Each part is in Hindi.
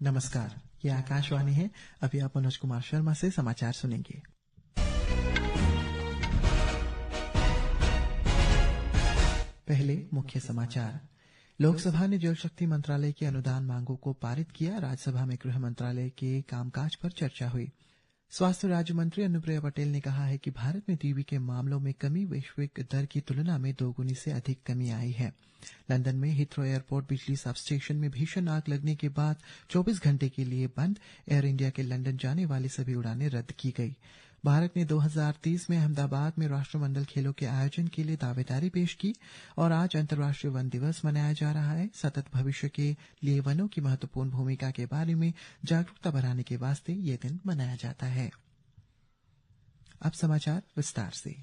नमस्कार, ये आकाशवाणी है। अभी आप मनोज कुमार शर्मा से समाचार सुनेंगे। पहले मुख्य समाचार। लोकसभा ने जल शक्ति मंत्रालय की अनुदान मांगों को पारित किया। राज्यसभा में गृह मंत्रालय के कामकाज पर चर्चा हुई। स्वास्थ्य राज्य मंत्री अनुप्रिया पटेल ने कहा है कि भारत में टीबी के मामलों में कमी वैश्विक दर की तुलना में दोगुनी से अधिक कमी आई है। लंदन में हीथ्रो एयरपोर्ट बिजली सब स्टेशन में भीषण आग लगने के बाद 24 घंटे के लिए बंद। एयर इंडिया के लंदन जाने वाली सभी उड़ानें रद्द की गई। भारत ने 2030 में अहमदाबाद में राष्ट्रमंडल खेलों के आयोजन के लिए दावेदारी पेश की और आज अंतर्राष्ट्रीय वन दिवस मनाया जा रहा है। सतत भविष्य के लिए वनों की महत्वपूर्ण भूमिका के बारे में जागरूकता बढ़ाने के वास्ते ये दिन मनाया जाता है। अब समाचार विस्तार से।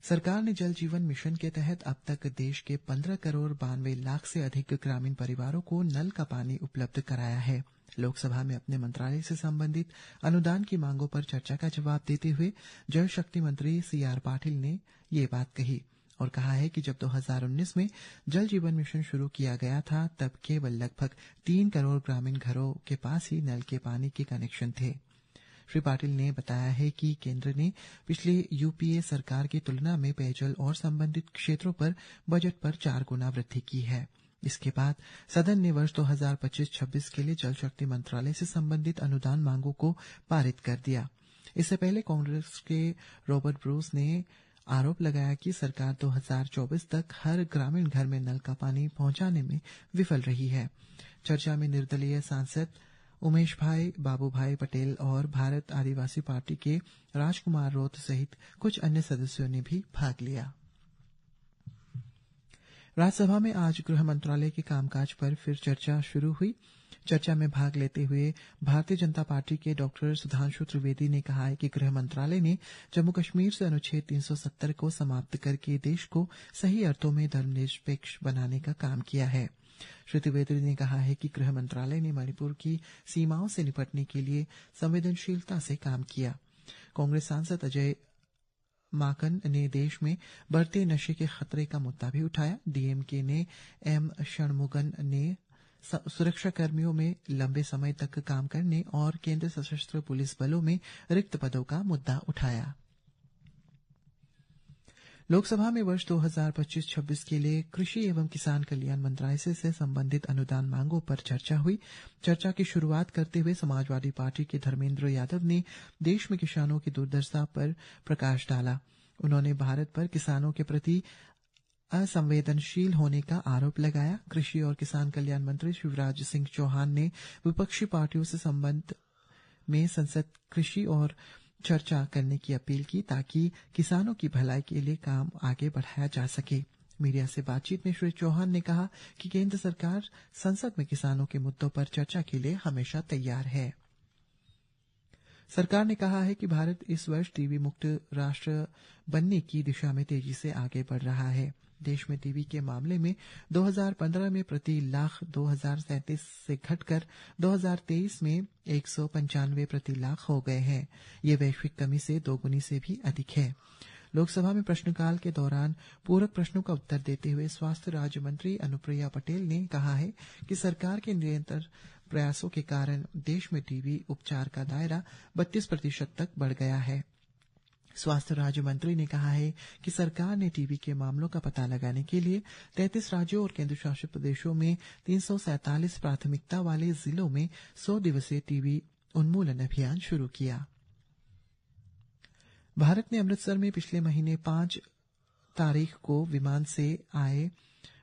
सरकार ने जल जीवन मिशन के तहत अब तक देश के 15 करोड़ 92 लाख से अधिक ग्रामीण परिवारों को नल का पानी उपलब्ध कराया है। लोकसभा में अपने मंत्रालय से संबंधित अनुदान की मांगों पर चर्चा का जवाब देते हुए जल शक्ति मंत्री सीआर पाटिल ने ये बात कही और कहा है कि जब 2019 में जल जीवन मिशन शुरू किया गया था तब केवल लगभग 3 करोड़ ग्रामीण घरों के पास ही नल के पानी के कनेक्शन थे। श्री पाटिल ने बताया है कि केंद्र ने पिछले यूपीए सरकार की तुलना में पेयजल और संबंधित क्षेत्रों पर बजट पर 4 गुना वृद्धि की है। इसके बाद सदन ने वर्ष 2025-26 के लिए जल शक्ति मंत्रालय से संबंधित अनुदान मांगों को पारित कर दिया। इससे पहले कांग्रेस के रॉबर्ट ब्रूस ने आरोप लगाया कि सरकार 2024 तक हर ग्रामीण घर में नल का पानी पहुंचाने में विफल रही है। चर्चा में निर्दलीय सांसद उमेश भाई, बाबू भाई पटेल और भारत आदिवासी पार्टी के राजकुमार रोत सहित कुछ अन्य सदस्यों ने भी भाग लिया। राज्यसभा में आज गृह मंत्रालय के कामकाज पर फिर चर्चा शुरू हुई। चर्चा में भाग लेते हुए भारतीय जनता पार्टी के डॉक्टर सुधांशु त्रिवेदी ने कहा है कि गृह मंत्रालय ने जम्मू कश्मीर से अनुच्छेद 370 को समाप्त करके देश को सही अर्थों में धर्मनिरपेक्ष बनाने का काम किया है। श्री त्रिवेदी ने कहा है कि गृह मंत्रालय ने मणिपुर की सीमाओं से निपटने के लिए संवेदनशीलता से काम किया। कांग्रेस सांसद अजय माकन ने देश में बढ़ते नशे के खतरे का मुद्दा भी उठाया। डीएमके ने एम षणमुगन ने सुरक्षा कर्मियों में लंबे समय तक काम करने और केंद्रीय सशस्त्र पुलिस बलों में रिक्त पदों का मुद्दा उठाया। लोकसभा में वर्ष 2025-26 के लिए कृषि एवं किसान कल्याण मंत्रालय से संबंधित अनुदान मांगों पर चर्चा हुई। चर्चा की शुरुआत करते हुए समाजवादी पार्टी के धर्मेंद्र यादव ने देश में किसानों की दुर्दशा पर प्रकाश डाला। उन्होंने भारत पर किसानों के प्रति असंवेदनशील होने का आरोप लगाया। कृषि और किसान कल्याण मंत्री शिवराज सिंह चौहान ने विपक्षी पार्टियों से संबंध में संसद कृषि और चर्चा करने की अपील की ताकि किसानों की भलाई के लिए काम आगे बढ़ाया जा सके। मीडिया से बातचीत में श्री चौहान ने कहा कि केंद्र सरकार संसद में किसानों के मुद्दों पर चर्चा के लिए हमेशा तैयार है। सरकार ने कहा है कि भारत इस वर्ष टीबी मुक्त राष्ट्र बनने की दिशा में तेजी से आगे बढ़ रहा है। देश में टीबी के मामले में 2015 में प्रति लाख 2037 से घटकर 2023 में 195 प्रति लाख हो गए हैं। ये वैश्विक कमी से दोगुनी से भी अधिक है। लोकसभा में प्रश्नकाल के दौरान पूरक प्रश्नों का उत्तर देते हुए स्वास्थ्य राज्य मंत्री अनुप्रिया पटेल ने कहा है कि सरकार के निरंतर प्रयासों के कारण देश में टीबी उपचार का दायरा 32% तक बढ़ गया है। स्वास्थ्य राज्य मंत्री ने कहा है कि सरकार ने टीबी के मामलों का पता लगाने के लिए 33 राज्यों और केंद्र शासित प्रदेशों में 347 प्राथमिकता वाले जिलों में 100 दिवसीय टीबी उन्मूलन अभियान शुरू किया। भारत ने अमृतसर में पिछले महीने 5 तारीख को विमान से आए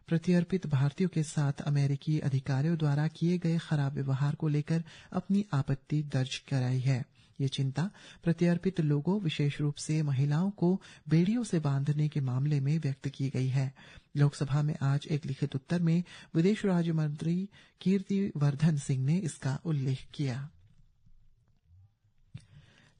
प्रत्यर्पित भारतीयों के साथ अमेरिकी अधिकारियों द्वारा किए गए खराब व्यवहार को लेकर अपनी आपत्ति दर्ज कराई है। ये चिंता प्रत्यर्पित लोगों, विशेष रूप से महिलाओं को बेड़ियों से बांधने के मामले में व्यक्त की गई है। लोकसभा में आज एक लिखित उत्तर में विदेश राज्य मंत्री कीर्तिवर्धन सिंह ने इसका उल्लेख किया।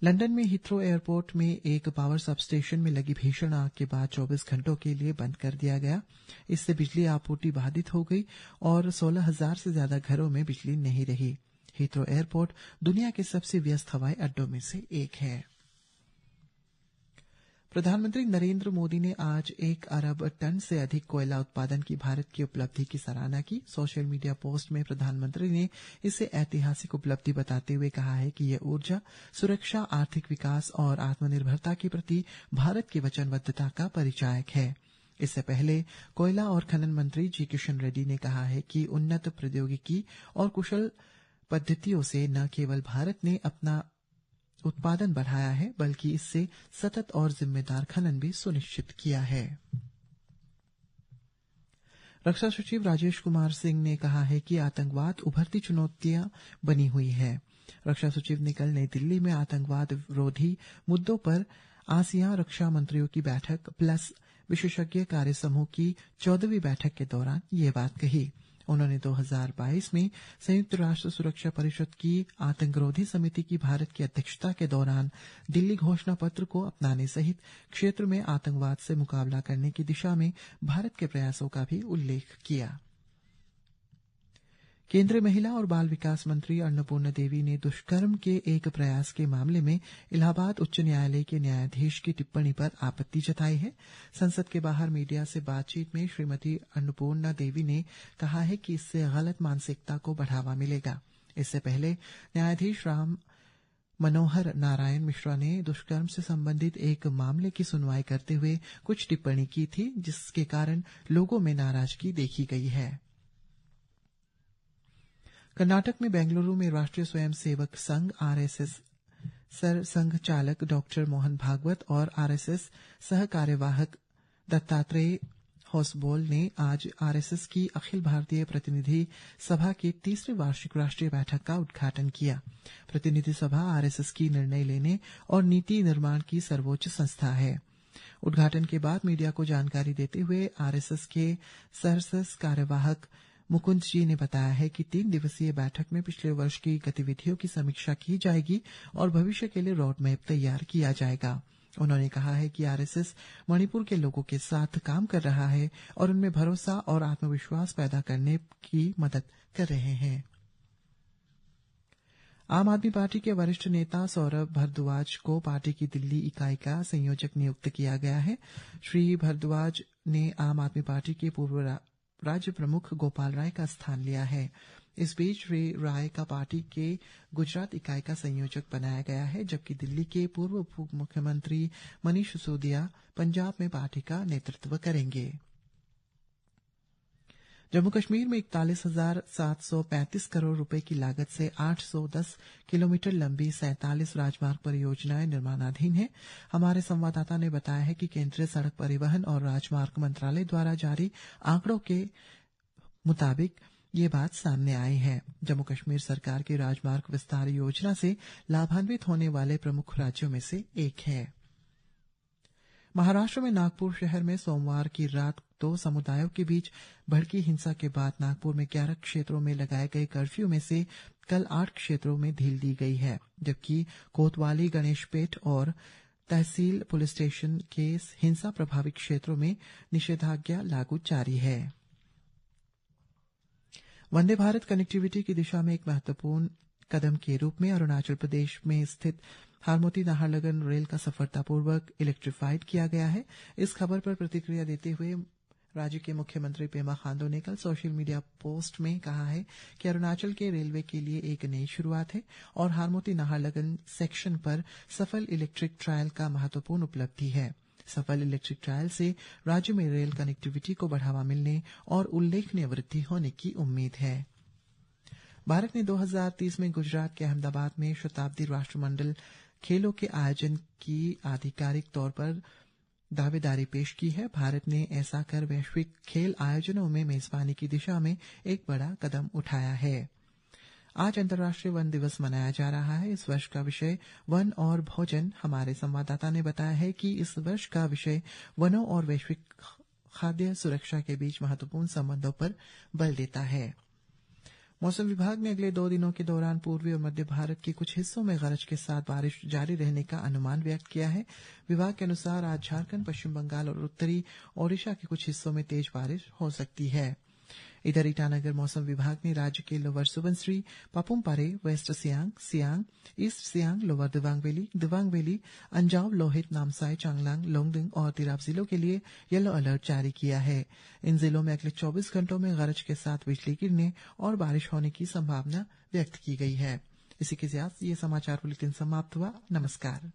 लंदन में हीथ्रो एयरपोर्ट में एक पावर सबस्टेशन में लगी भीषण आग के बाद 24 घंटों के लिए बंद कर दिया गया। इससे बिजली आपूर्ति बाधित हो गई और 16,000 से ज्यादा घरों में बिजली नहीं रही। हीथ्रो एयरपोर्ट दुनिया के सबसे व्यस्त हवाई अड्डों में से एक है। प्रधानमंत्री नरेंद्र मोदी ने आज 1 अरब टन से अधिक कोयला उत्पादन की भारत की उपलब्धि की सराहना की। सोशल मीडिया पोस्ट में प्रधानमंत्री ने इसे ऐतिहासिक उपलब्धि बताते हुए कहा है कि यह ऊर्जा, सुरक्षा, आर्थिक विकास और आत्मनिर्भरता के प्रति भारत की वचनबद्धता का परिचायक है। इससे पहले कोयला और खनन मंत्री जी किशन रेड्डी ने कहा है कि उन्नत प्रौद्योगिकी और कुशल पद्धतियों से न केवल भारत ने अपना उत्पादन बढ़ाया है, बल्कि इससे सतत और जिम्मेदार खनन भी सुनिश्चित किया है। रक्षा सचिव राजेश कुमार सिंह ने कहा है कि आतंकवाद उभरती चुनौतियां बनी हुई है। रक्षा सचिव ने कल नई दिल्ली में आतंकवाद विरोधी मुद्दों पर आसियान रक्षा मंत्रियों की बैठक प्लस विशेषज्ञ कार्य समूह की 14वीं बैठक के दौरान ये बात कही। उन्होंने 2022 में संयुक्त राष्ट्र सुरक्षा परिषद की आतंकरोधी समिति की भारत की अध्यक्षता के दौरान दिल्ली घोषणा पत्र को अपनाने सहित क्षेत्र में आतंकवाद से मुकाबला करने की दिशा में भारत के प्रयासों का भी उल्लेख किया। केंद्रीय महिला और बाल विकास मंत्री अन्नपूर्णा देवी ने दुष्कर्म के एक प्रयास के मामले में इलाहाबाद उच्च न्यायालय के न्यायाधीश की टिप्पणी पर आपत्ति जताई है। संसद के बाहर मीडिया से बातचीत में श्रीमती अन्नपूर्णा देवी ने कहा है कि इससे गलत मानसिकता को बढ़ावा मिलेगा। इससे पहले न्यायाधीश राम मनोहर नारायण मिश्रा ने दुष्कर्म से संबंधित एक मामले की सुनवाई करते हुए कुछ टिप्पणी की थी, जिसके कारण लोगों में नाराजगी देखी गई है। कर्नाटक में बेंगलुरु में राष्ट्रीय स्वयंसेवक संघ आरएसएस सर संघ चालक डॉक्टर मोहन भागवत और आरएसएस सह कार्यवाहक दत्तात्रेय होसबोल ने आज आरएसएस की अखिल भारतीय प्रतिनिधि सभा की तीसरी वार्षिक राष्ट्रीय बैठक का उद्घाटन किया। प्रतिनिधि सभा आरएसएस की निर्णय लेने और नीति निर्माण की सर्वोच्च संस्था है। उद्घाटन के बाद मीडिया को जानकारी देते हुए आरएसएस के सरसस कार्यवाहक मुकुंद जी ने बताया है कि 3 दिवसीय बैठक में पिछले वर्ष की गतिविधियों की समीक्षा की जाएगी और भविष्य के लिए रोड मैप तैयार किया जाएगा। उन्होंने कहा है कि आरएसएस मणिपुर के लोगों के साथ काम कर रहा है और उनमें भरोसा और आत्मविश्वास पैदा करने की मदद कर रहे हैं। आम आदमी पार्टी के वरिष्ठ नेता सौरभ भारद्वाज को पार्टी की दिल्ली इकाई का संयोजक नियुक्त किया गया है। श्री भारद्वाज ने आम आदमी पार्टी के पूर्व राज्य प्रमुख गोपाल राय का स्थान लिया है। इस बीच श्री राय का पार्टी के गुजरात इकाई का संयोजक बनाया गया है, जबकि दिल्ली के पूर्व उप मुख्यमंत्री मनीष सिसोदिया पंजाब में पार्टी का नेतृत्व करेंगे। जम्मू कश्मीर में 41,735 करोड़ रुपए की लागत से 810 किलोमीटर लंबी 47 राजमार्ग परियोजनाएं निर्माणाधीन हैं। हमारे संवाददाता ने बताया है कि केंद्रीय सड़क परिवहन और राजमार्ग मंत्रालय द्वारा जारी आंकड़ों के मुताबिक ये बात सामने आई है। जम्मू कश्मीर सरकार की राजमार्ग विस्तार योजना से लाभान्वित होने वाले प्रमुख राज्यों में से एक है। महाराष्ट्र में नागपुर शहर में सोमवार की रात 2 समुदायों के बीच भड़की हिंसा के बाद नागपुर में 11 क्षेत्रों में लगाए गए कर्फ्यू में से कल 8 क्षेत्रों में ढील दी गई है, जबकि कोतवाली, गणेशपेट और तहसील पुलिस स्टेशन के हिंसा प्रभावित क्षेत्रों में निषेधाज्ञा लागू जारी है। वंदे भारत कनेक्टिविटी की दिशा में एक महत्वपूर्ण कदम के रूप में अरुणाचल प्रदेश में स्थित हारमोती नाहरलगुन रेल का सफलतापूर्वक इलेक्ट्रीफाइड किया गया है। इस खबर पर प्रतिक्रिया देते हुए राज्य के मुख्यमंत्री पेमा खांडू ने कल सोशल मीडिया पोस्ट में कहा है कि अरुणाचल के रेलवे के लिए एक नई शुरुआत है और हारमोती नाहरलगुन सेक्शन पर सफल इलेक्ट्रिक ट्रायल का महत्वपूर्ण उपलब्धि है। सफल इलेक्ट्रिक ट्रायल से राज्य में रेल कनेक्टिविटी को बढ़ावा मिलने और उल्लेखनीय वृद्धि होने की उम्मीद है। भारत ने 2030 में गुजरात के अहमदाबाद में शताब्दी राष्ट्रमंडल खेलों के आयोजन की आधिकारिक तौर पर दावेदारी पेश की है। भारत ने ऐसा कर वैश्विक खेल आयोजनों में मेजबानी की दिशा में एक बड़ा कदम उठाया है। आज अंतर्राष्ट्रीय वन दिवस मनाया जा रहा है। इस वर्ष का विषय वन और भोजन। हमारे संवाददाता ने बताया है कि इस वर्ष का विषय वनों और वैश्विक खाद्य सुरक्षा के बीच महत्वपूर्ण संबंधों पर बल देता है। मौसम विभाग ने अगले 2 दिनों के दौरान पूर्वी और मध्य भारत के कुछ हिस्सों में गरज के साथ बारिश जारी रहने का अनुमान व्यक्त किया है। विभाग के अनुसार आज झारखंड, पश्चिम बंगाल और उत्तरी ओडिशा के कुछ हिस्सों में तेज बारिश हो सकती है। इधर ईटानगर मौसम विभाग ने राज्य के lower Subansiri, Papumpare, west Siang, Siang, east Siang, lower Dibang valley, Anjaw, Lohit, Namsai, Changlang, Longding और तिराप जिलों के लिए येलो अलर्ट जारी किया है। इन जिलों में अगले 24 घंटों में गरज के साथ बिजली गिरने और बारिश होने की संभावना व्यक्त की गई है। इसी के साथ ये समाचार बुलेटिन समाप्त हुआ। नमस्कार।